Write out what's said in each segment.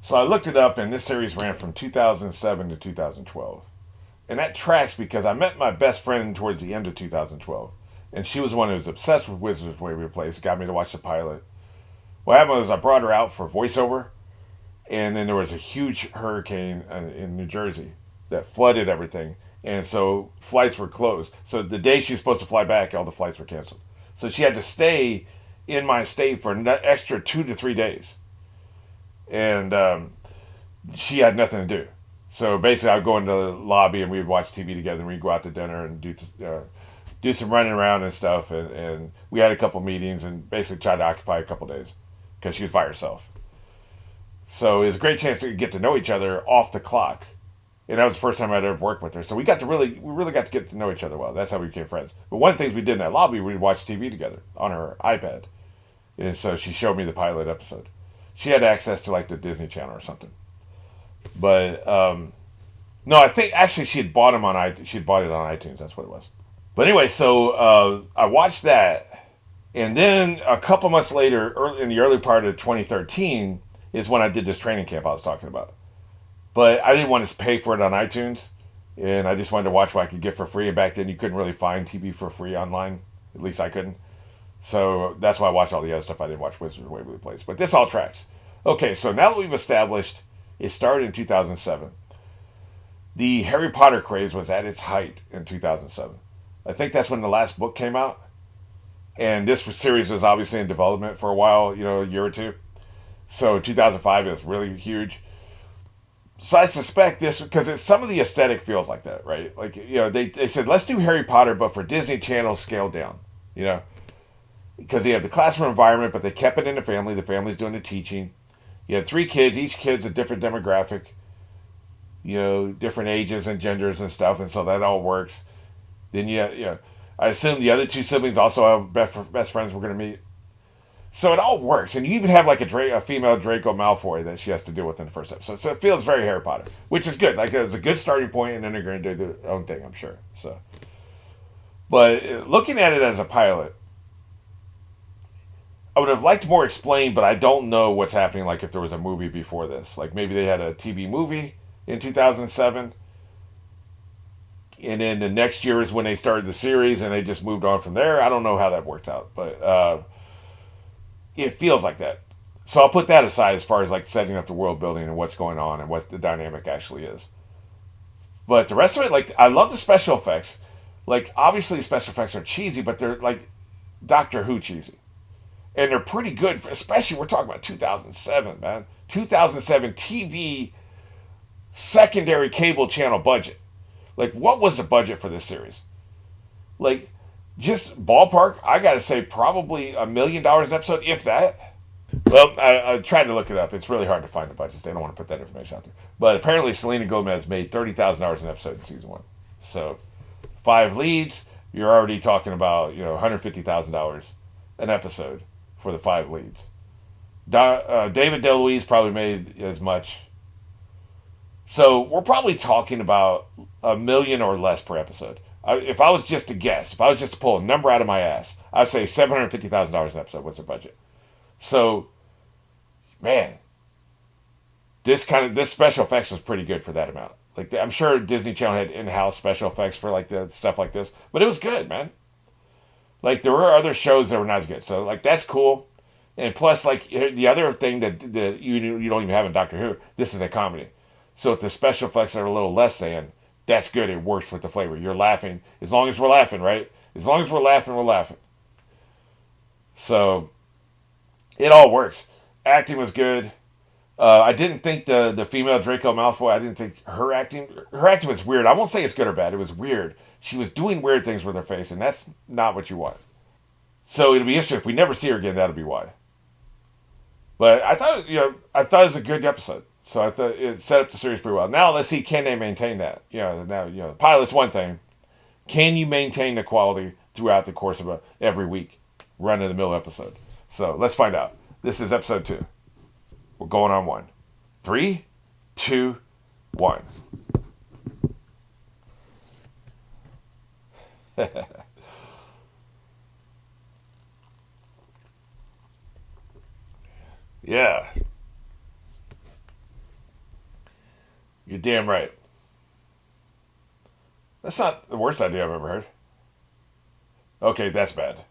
So I looked it up, and this series ran from 2007 to 2012. And that tracks because I met my best friend towards the end of 2012. And she was one who was obsessed with Wizards of Waverly Place, got me to watch the pilot. What happened was I brought her out for voiceover, and then there was a huge hurricane in New Jersey that flooded everything. And so flights were closed. So the day she was supposed to fly back, all the flights were canceled. So she had to stay in my state for an extra 2 to 3 days. And she had nothing to do. So basically, I'd go into the lobby and we'd watch TV together, and we'd go out to dinner and do some running around and stuff. And we had a couple meetings and basically tried to occupy a couple days because she was by herself. So it was a great chance to get to know each other off the clock. And that was the first time I'd ever worked with her. So we really got to get to know each other well. That's how we became friends. But one of the things we did in that lobby, we'd watch TV together on her iPad. And so she showed me the pilot episode. She had access to like the Disney Channel or something. But no, I think actually she had bought she had bought it on iTunes. That's what it was. But anyway, so I watched that, and then a couple months later, in the early part of 2013, is when I did this training camp I was talking about. But I didn't want to pay for it on iTunes, and I just wanted to watch what I could get for free. And back then, you couldn't really find TV for free online. At least I couldn't. So that's why I watched all the other stuff. I didn't watch Wizards of Waverly Place. But this all tracks. Okay, so now that we've established it started in 2007, the Harry Potter craze was at its height in 2007. I think that's when the last book came out. And this series was obviously in development for a while, a year or two. So 2005 is really huge. So I suspect this because some of the aesthetic feels like that, right? Like, they said, let's do Harry Potter, but for Disney Channel scaled down, because they have the classroom environment, but they kept it in the family. The family's doing the teaching. You had 3 kids. Each kid's a different demographic, different ages and genders and stuff, and so that all works. Then I assume the other 2 siblings also have best friends we're going to meet. So it all works, and you even have like a female Draco Malfoy that she has to deal with in the first episode. So it feels very Harry Potter, which is good. Like it was a good starting point, and then they're going to do their own thing, I'm sure. So, but looking at it as a pilot, I would have liked more explained, but I don't know what's happening. Like if there was a movie before this, like maybe they had a TV movie in 2007, and then the next year is when they started the series, and they just moved on from there. I don't know how that worked out, but it feels like that. So I'll put that aside as far as like setting up the world building and what's going on and what the dynamic actually is. But the rest of it, like I love the special effects. Like obviously special effects are cheesy, but they're like Doctor Who cheesy. And they're pretty good, especially we're talking about 2007, man. 2007 TV secondary cable channel budget. Like what was the budget for this series? Like just ballpark, I gotta say probably $1 million an episode, if that. Well, I tried to look it up. It's really hard to find the budgets. They don't want to put that information out there. But apparently, Selena Gomez made $30,000 an episode in season 1. So, 5 leads, you're already talking about $150,000 an episode for the 5 leads. David DeLuise probably made as much. So we're probably talking about $1 million or less per episode. If I was just to guess, if I was just to pull a number out of my ass, I'd say $750,000 an episode was their budget. So, man, this special effects was pretty good for that amount. Like I'm sure Disney Channel had in-house special effects for like the stuff like this, but it was good, man. Like there were other shows that were not as good, so like that's cool. And plus, like the other thing that you don't even have in Doctor Who, this is a comedy. So if the special effects are a little less than, that's good. It works with the flavor. You're laughing as long as we're laughing, right? As long as we're laughing, we're laughing. So it all works. Acting was good. I didn't think the female Draco Malfoy. I didn't think her acting was weird. I won't say it's good or bad. It was weird. She was doing weird things with her face, and that's not what you want. So it'll be interesting if we never see her again. That'll be why. But I thought it was a good episode. So I thought it set up the series pretty well. Now let's see, can they maintain that? Now the pilot's one thing. Can you maintain the quality throughout the course of every week, run of the mill episode? So let's find out. This is episode 2. We're going on 1. 3, 2, 1. Yeah. You're damn right. That's not the worst idea I've ever heard. Okay, that's bad.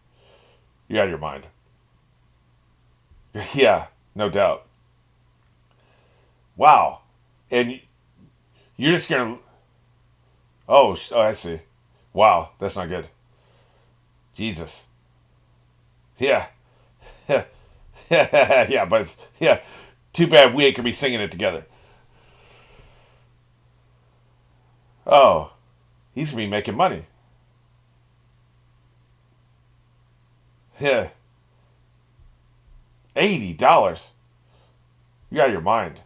You're out of your mind. Yeah, no doubt. Wow. And you're just gonna. Oh, I see. Wow, that's not good. Jesus. Yeah. Yeah, but yeah. Too bad we ain't gonna be singing it together. Oh, he's gonna be making money. Yeah. $80. You're out of your mind.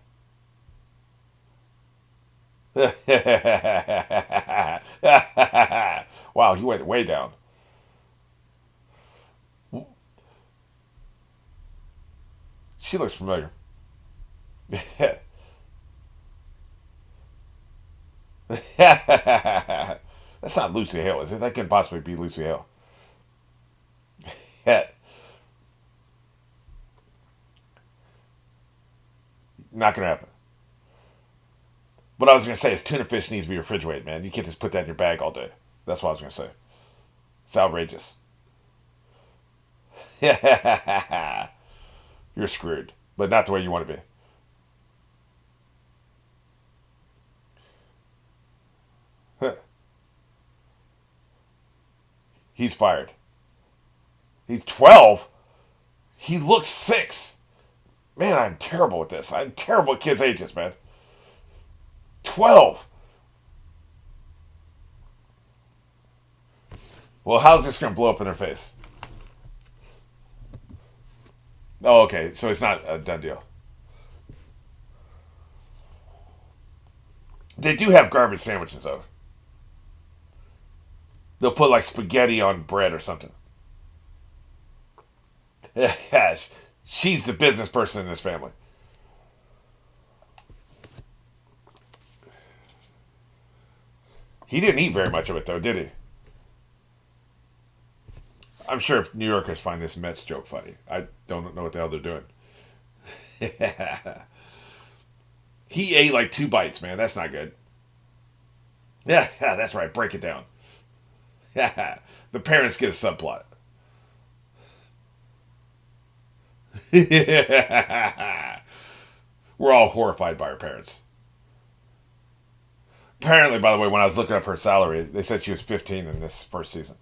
Wow, you went way down. She looks familiar. That's not Lucy Hale, is it? That couldn't possibly be Lucy Hale. Not gonna happen. What I was gonna say is tuna fish needs to be refrigerated, man. You can't just put that in your bag all day. That's what I was gonna say. It's outrageous. You're screwed, but not the way you want to be. He's fired. He's 12. He looks 6. Man, I'm terrible at this. I'm terrible at kids' ages, man. 12. Well, how's this going to blow up in her face? Oh, okay. So it's not a done deal. They do have garbage sandwiches, though. They'll put like spaghetti on bread or something. Yes. She's the business person in this family. He didn't eat very much of it, though, did he? I'm sure New Yorkers find this Mets joke funny. I don't know what the hell they're doing. He ate like 2 bites, man. That's not good. Yeah, that's right. Break it down. The parents get a subplot. We're all horrified by our parents. Apparently, by the way, when I was looking up her salary, they said she was 15 in this first season.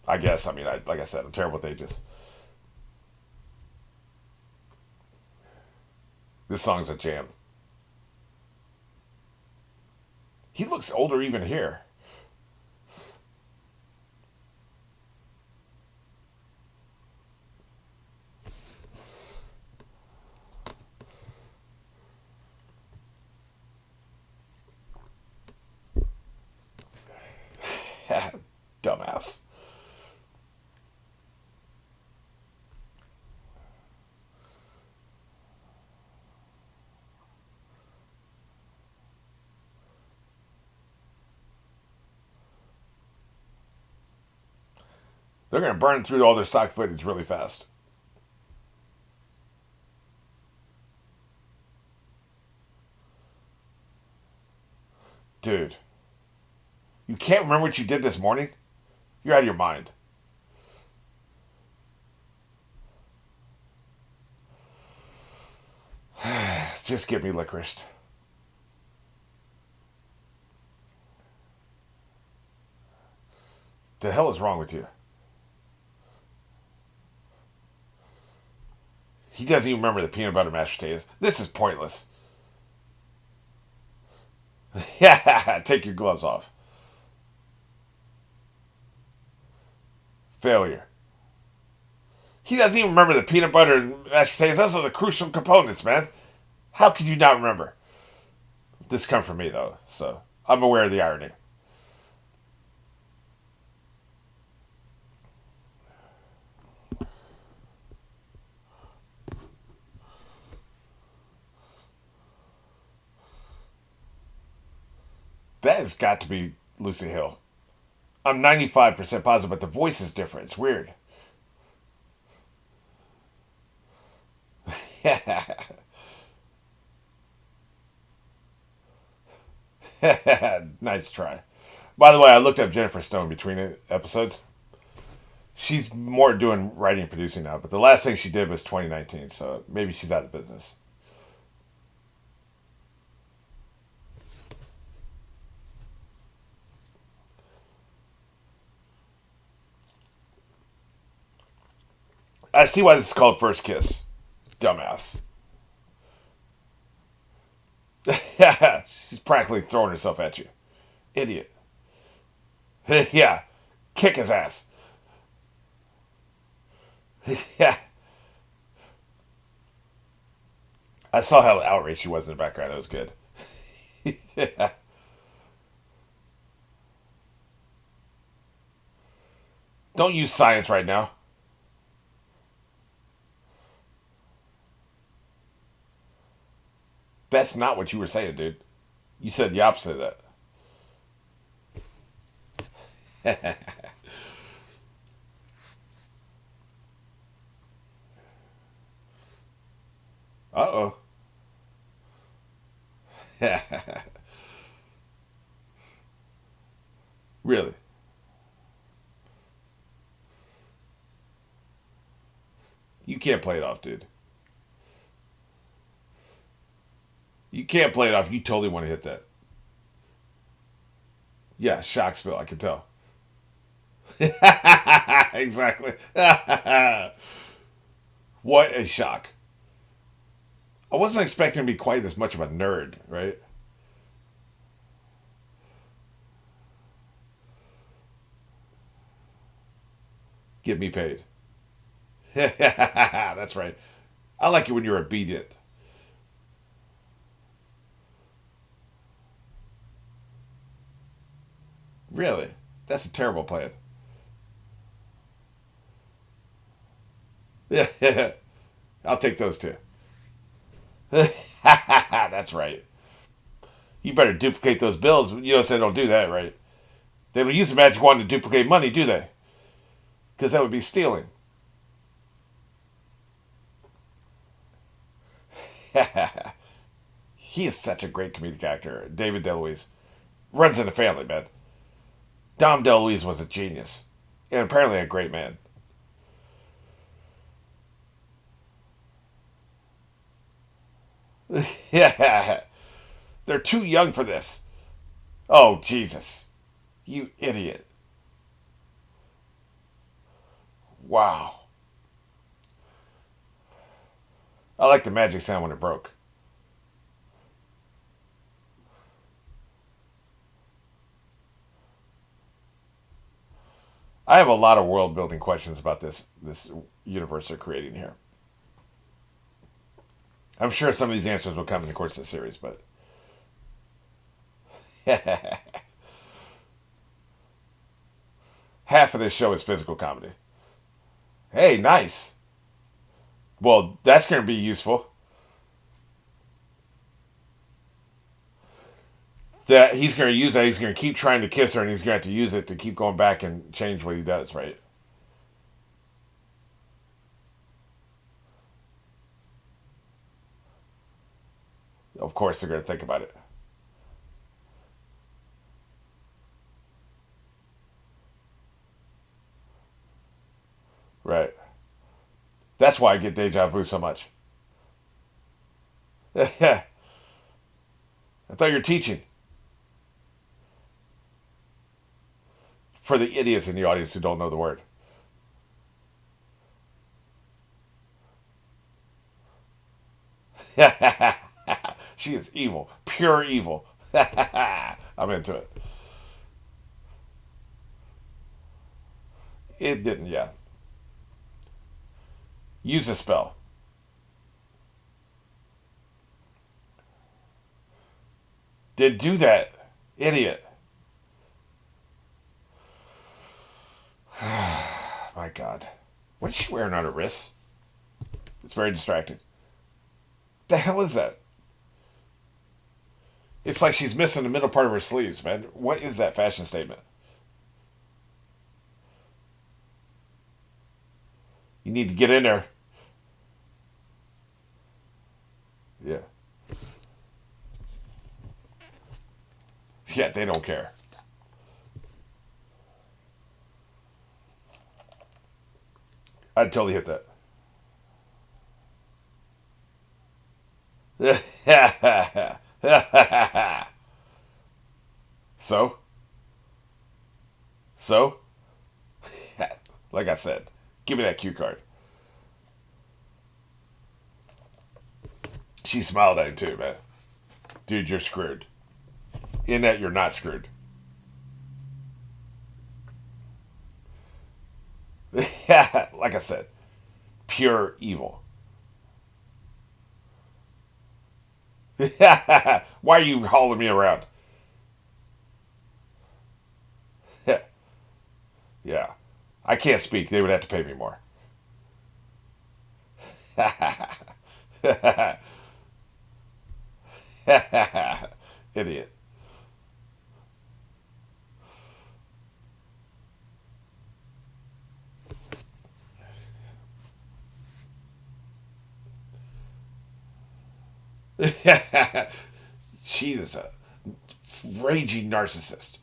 I guess. I mean, like I said, I'm terrible with ages. This song's a jam. He looks older even here. Dumbass. They're going to burn through all their stock footage really fast. Dude, you can't remember what you did this morning? You're out of your mind. Just get me licorice. The hell is wrong with you? He doesn't even remember the peanut butter mashed potatoes. This is pointless. Yeah, take your gloves off. Failure. He doesn't even remember the peanut butter and mashed potatoes. Those are the crucial components, man. How could you not remember? This comes from me, though, so I'm aware of the irony. That has got to be Lucy Hill. I'm 95% positive, but the voice is different. It's weird. Yeah. Nice try. By the way, I looked up Jennifer Stone between episodes. She's more doing writing and producing now, but the last thing she did was 2019, so maybe she's out of business. I see why this is called First Kiss. Dumbass. Yeah, she's practically throwing herself at you. Idiot. Yeah, kick his ass. Yeah, I saw how outraged she was in the background. It was good. Yeah. Don't use science right now. That's not what you were saying, dude. You said the opposite of that. Uh oh. Really? You can't play it off, dude. You can't play it off. You totally want to hit that. Yeah, shock spill. I can tell. Exactly. What a shock. I wasn't expecting to be quite as much of a nerd, right? Get me paid. That's right. I like it when you're obedient. Really? That's a terrible plan. Yeah, I'll take those two. That's right. You better duplicate those bills. You don't say don't do that, right? They don't use the magic wand to duplicate money, do they? Because that would be stealing. He is such a great comedic actor. David DeLuise. Runs in the family, man. Dom DeLuise was a genius. And apparently a great man. Yeah. They're too young for this. Oh, Jesus. You idiot. Wow. I like the magic sound when it broke. I have a lot of world building questions about this universe they're creating here. I'm sure some of these answers will come in the course of the series, but half of this show is physical comedy. Hey, nice. Well, that's going to be useful. That he's going to use that. He's going to keep trying to kiss her, and he's going to have to use it to keep going back and change what he does. Right? Of course, they're going to think about it. Right. That's why I get deja vu so much. I thought you were teaching for the idiots in the audience who don't know the word. She is evil, pure evil. I'm into it. It didn't, yeah. Use a spell. Did do that. Idiot. My God. What is she wearing on her wrists? It's very distracting. The hell is that? It's like she's missing the middle part of her sleeves, man. What is that fashion statement? You need to get in there. Yeah. Yeah, they don't care. I'd totally hit that. So? So? Like I said, give me that cue card. She smiled at him too, man. Dude, you're screwed. In that, you're not screwed. Like I said, pure evil. Why are you hauling me around? Yeah. I can't speak. They would have to pay me more. Idiot. She is a raging narcissist.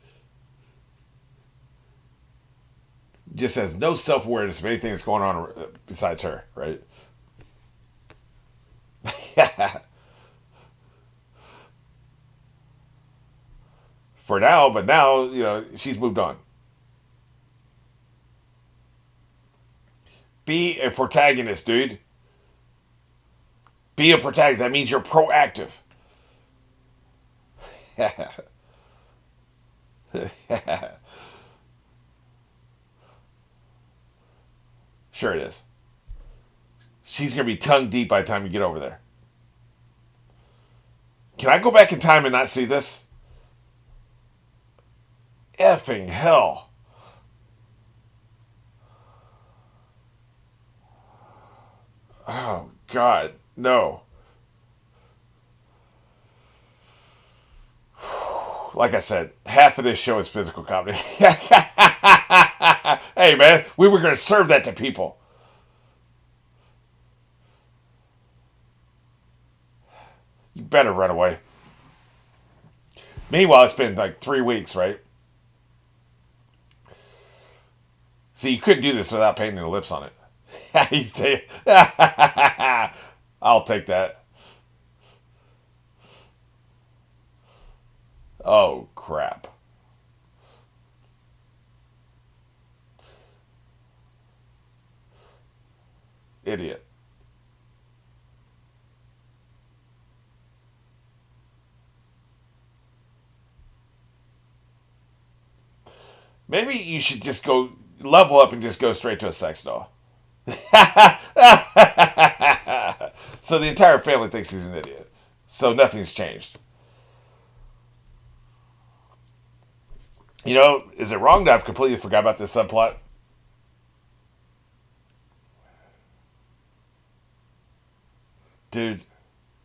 Just has no self awareness of anything that's going on besides her, right? For now, but now, she's moved on. Be a protagonist, dude. Be a protagonist. That means you're proactive. Sure it is. She's going to be tongue deep by the time you get over there. Can I go back in time and not see this? Effing hell. Oh, God. No. Like I said, half of this show is physical comedy. Hey, man, we were going to serve that to people. You better run away. Meanwhile, it's been like 3 weeks, right? See, you couldn't do this without painting the lips on it. I'll take that. Oh, crap. Idiot. Maybe you should just go level up and just go straight to a sex doll. So the entire family thinks he's an idiot. So nothing's changed. Is it wrong that I've completely forgot about this subplot? Dude,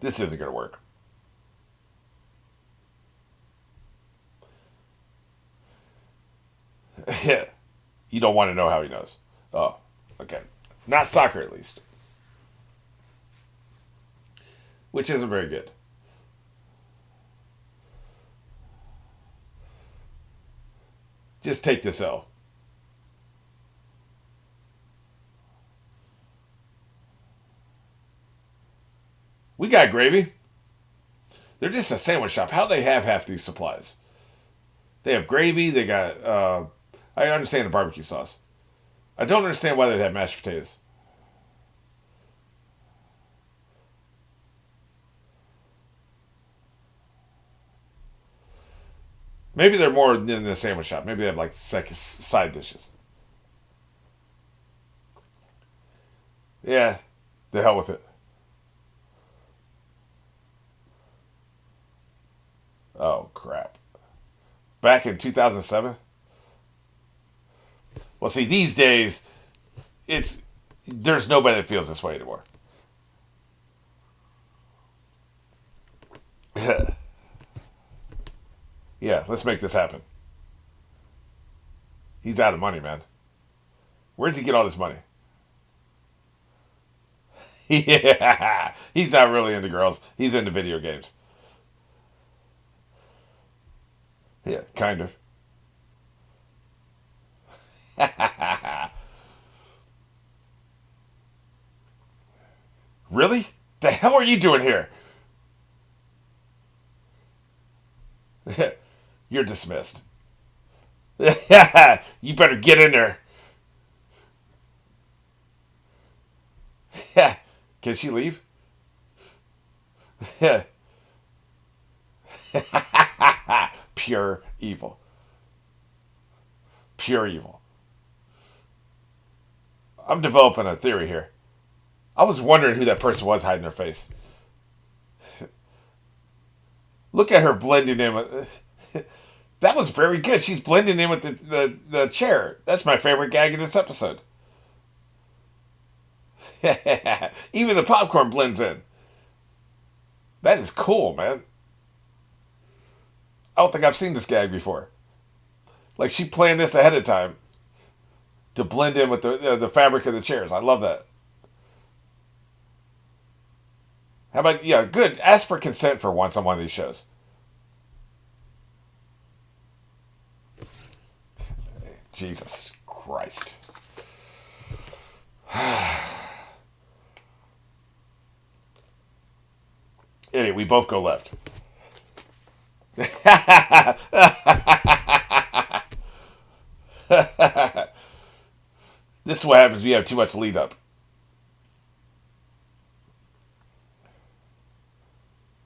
this isn't going to work. Yeah. You don't want to know how he knows. Oh, okay. Not soccer, at least. Which isn't very good. Just take this L. We got gravy. They're just a sandwich shop. How they have half these supplies? They have gravy. They got. I understand the barbecue sauce. I don't understand why they have mashed potatoes. Maybe they're more in the sandwich shop. Maybe they have like side dishes. Yeah, the hell with it. Oh crap! Back in 2007. Well, see, these days, there's nobody that feels this way anymore. Yeah, let's make this happen. He's out of money, man. Where does he get all this money? Yeah, he's not really into girls. He's into video games. Yeah, kind of. Really? The hell are you doing here? You're dismissed. You better get in there. Can she leave? Pure evil. Pure evil. I'm developing a theory here. I was wondering who that person was hiding their face. Look at her blending in with. That was very good. She's blending in with the chair. That's my favorite gag in this episode. Even the popcorn blends in. That is cool, man. I don't think I've seen this gag before. Like she planned this ahead of time to blend in with the fabric of the chairs. I love that. How about yeah? Good. Ask for consent for once on one of these shows. Jesus Christ. Anyway, we both go left. This is what happens when you have too much lead up.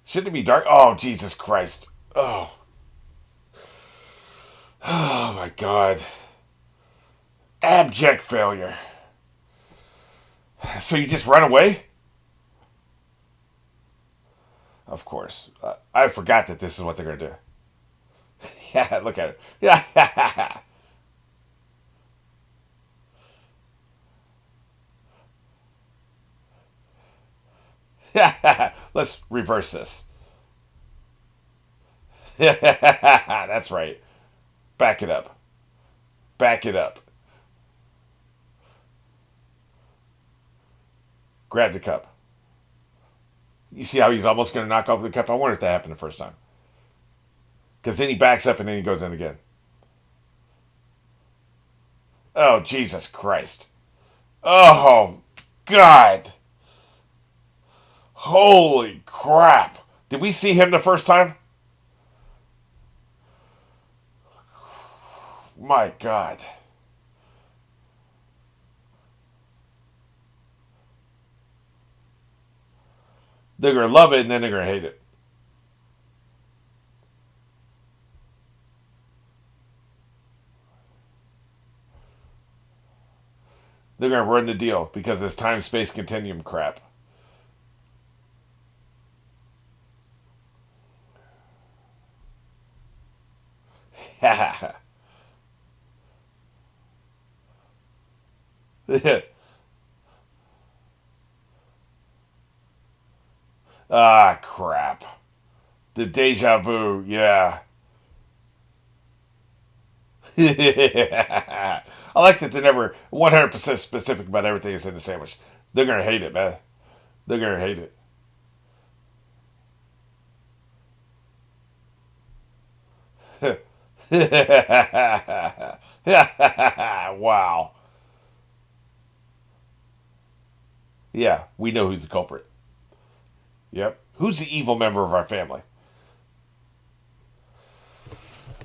Shouldn't it be dark? Oh, Jesus Christ. Oh. Oh, my God. Abject failure. So you just run away? Of course. I forgot that this is what they're going to do. Yeah, look at it. Yeah. Let's reverse this. That's right. Back it up. Back it up. Grab the cup. You see how he's almost going to knock off the cup? I wonder if that happened the first time. Because then he backs up and then he goes in again. Oh, Jesus Christ. Oh, God. Holy crap. Did we see him the first time? My God. They're going to love it and then they're going to hate it. They're going to run the deal because this time-space continuum crap. Ah, crap. The deja vu, yeah. I like that they're never 100% specific about everything that's in the sandwich. They're going to hate it, man. They're going to hate it. Wow. Yeah, we know who's the culprit. Yep. Who's the evil member of our family?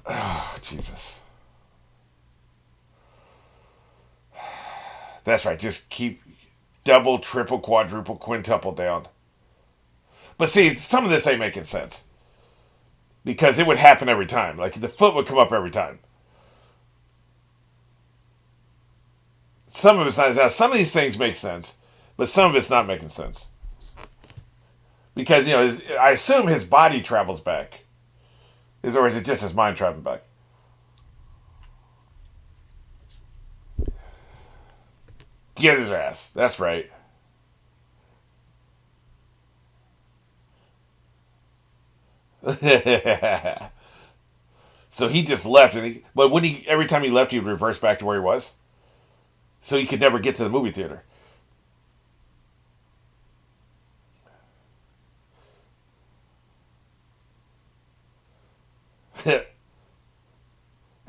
Oh, Jesus. That's right. Just keep double, triple, quadruple, quintuple down. But see, some of this ain't making sense. Because it would happen every time. Like the foot would come up every time. Some of it's not. Now, some of these things make sense, but some of it's not making sense. Because, I assume his body travels back. Or is it just his mind traveling back? Get his ass. That's right. So he just left, but every time he left, he would reverse back to where he was, so he could never get to the movie theater.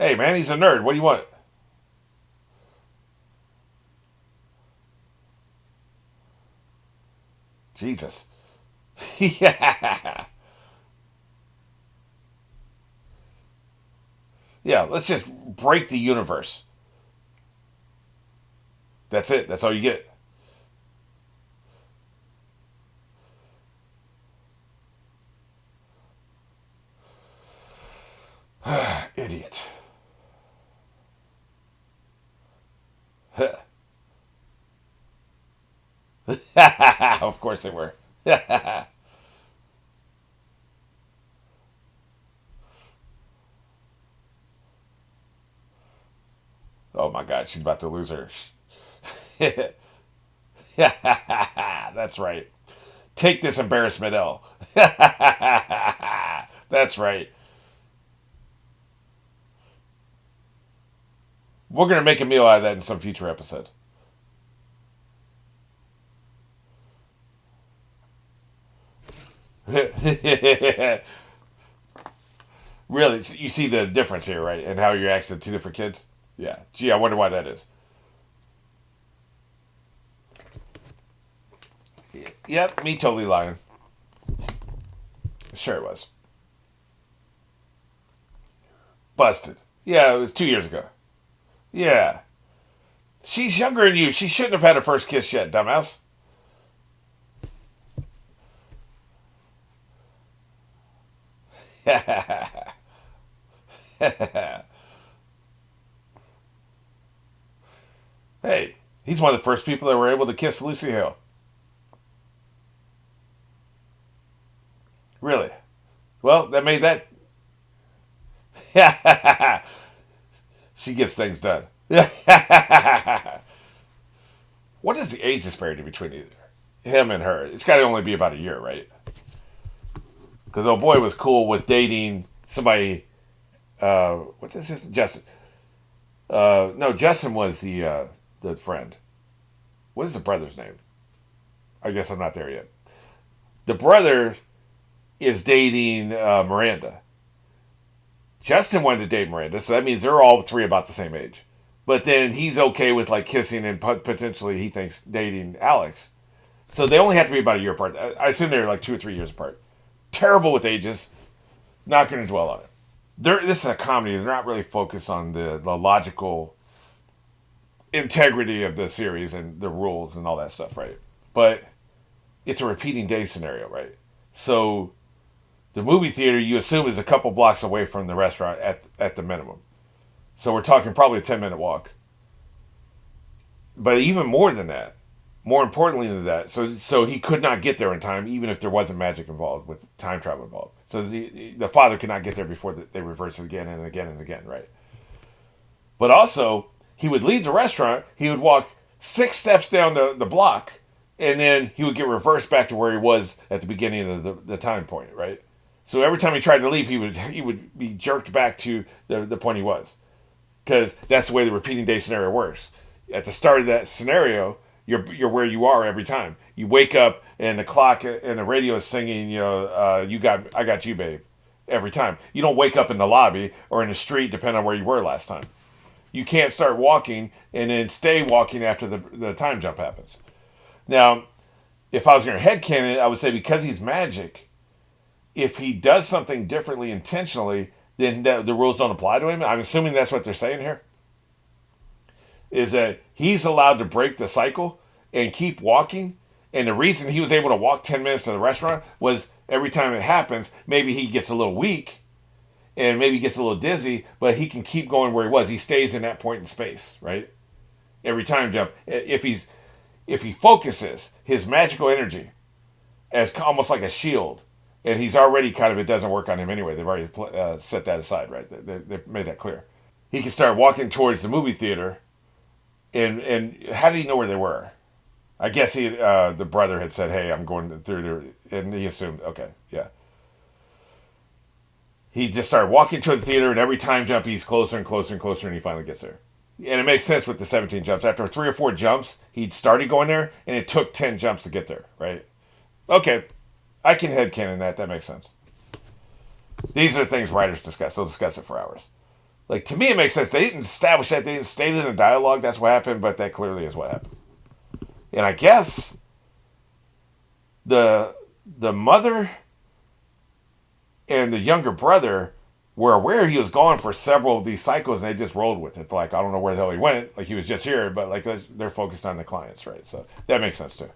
Hey, man, he's a nerd. What do you want? Jesus. Yeah. Yeah, let's just break the universe. That's it. That's all you get. Idiot. Of course they were. Oh my God, she's about to lose her. That's right. Take this embarrassment L. That's right. We're going to make a meal out of that in some future episode. Really, you see the difference here, right? And how you're acting two different kids? Yeah. Gee, I wonder why that is. Yep, me totally lying. Sure it was. Busted. Yeah, it was 2 years ago. Yeah. She's younger than you. She shouldn't have had her first kiss yet, dumbass. Hey, he's one of the first people that were able to kiss Lucy Hale. Really? Well, that made that. She gets things done. What is the age disparity between him and her? It's got to only be about a year, right? Because old boy was cool with dating somebody. What's this? Justin. No, Justin was the friend. What is the brother's name? I guess I'm not there yet. The brother is dating Miranda. Justin wanted to date Miranda, so that means they're all three about the same age. But then he's okay with like kissing and potentially he thinks dating Alex. So they only have to be about a year apart. I assume they're like 2 or 3 years apart. Terrible with ages. Not going to dwell on it. This is a comedy. They're not really focused on the logical integrity of the series and the rules and all that stuff, right? But it's a repeating day scenario, right? So the movie theater you assume is a couple blocks away from the restaurant at the minimum. So we're talking probably a 10-minute walk. But even more than that, more importantly than that, so he could not get there in time, even if there wasn't magic involved with time travel involved. So the father could not get there before they reverse it again and again and again, right? But also, he would leave the restaurant, he would walk 6 steps down the block, and then he would get reversed back to where he was at the beginning of the time point, right? So every time he tried to leave, he would be jerked back to the point he was. Because that's the way the repeating day scenario works. At the start of that scenario, you're where you are every time. You wake up and the clock and the radio is singing, I got you, babe, every time. You don't wake up in the lobby or in the street, depending on where you were last time. You can't start walking and then stay walking after the time jump happens. Now, if I was going to headcanon it, I would say because he's magic, if he does something differently intentionally, then the rules don't apply to him. I'm assuming that's what they're saying here. Is that he's allowed to break the cycle and keep walking. And the reason he was able to walk 10 minutes to the restaurant was every time it happens, maybe he gets a little weak and maybe gets a little dizzy, but he can keep going where he was. He stays in that point in space, right? Every time jump. If he focuses his magical energy as almost like a shield, and he's already it doesn't work on him anyway. They've already set that aside, right? They made that clear. He can start walking towards the movie theater. And how did he know where they were? I guess the brother had said, "Hey, I'm going through there," and he assumed, okay, yeah. He just started walking toward the theater, and every time jump, he's closer and closer and closer, and he finally gets there. And it makes sense with the 17 jumps. After 3 or 4 jumps, he'd started going there, and it took 10 jumps to get there, right? Okay, I can headcanon that. That makes sense. These are the things writers discuss. They'll discuss it for hours. Like, to me, it makes sense. They didn't establish that. They didn't state it in a dialogue. That's what happened, but that clearly is what happened. And I guess the mother and the younger brother were aware he was gone for several of these cycles, and they just rolled with it. Like, I don't know where the hell he went. Like, he was just here, but like they're focused on the clients, right? So that makes sense too.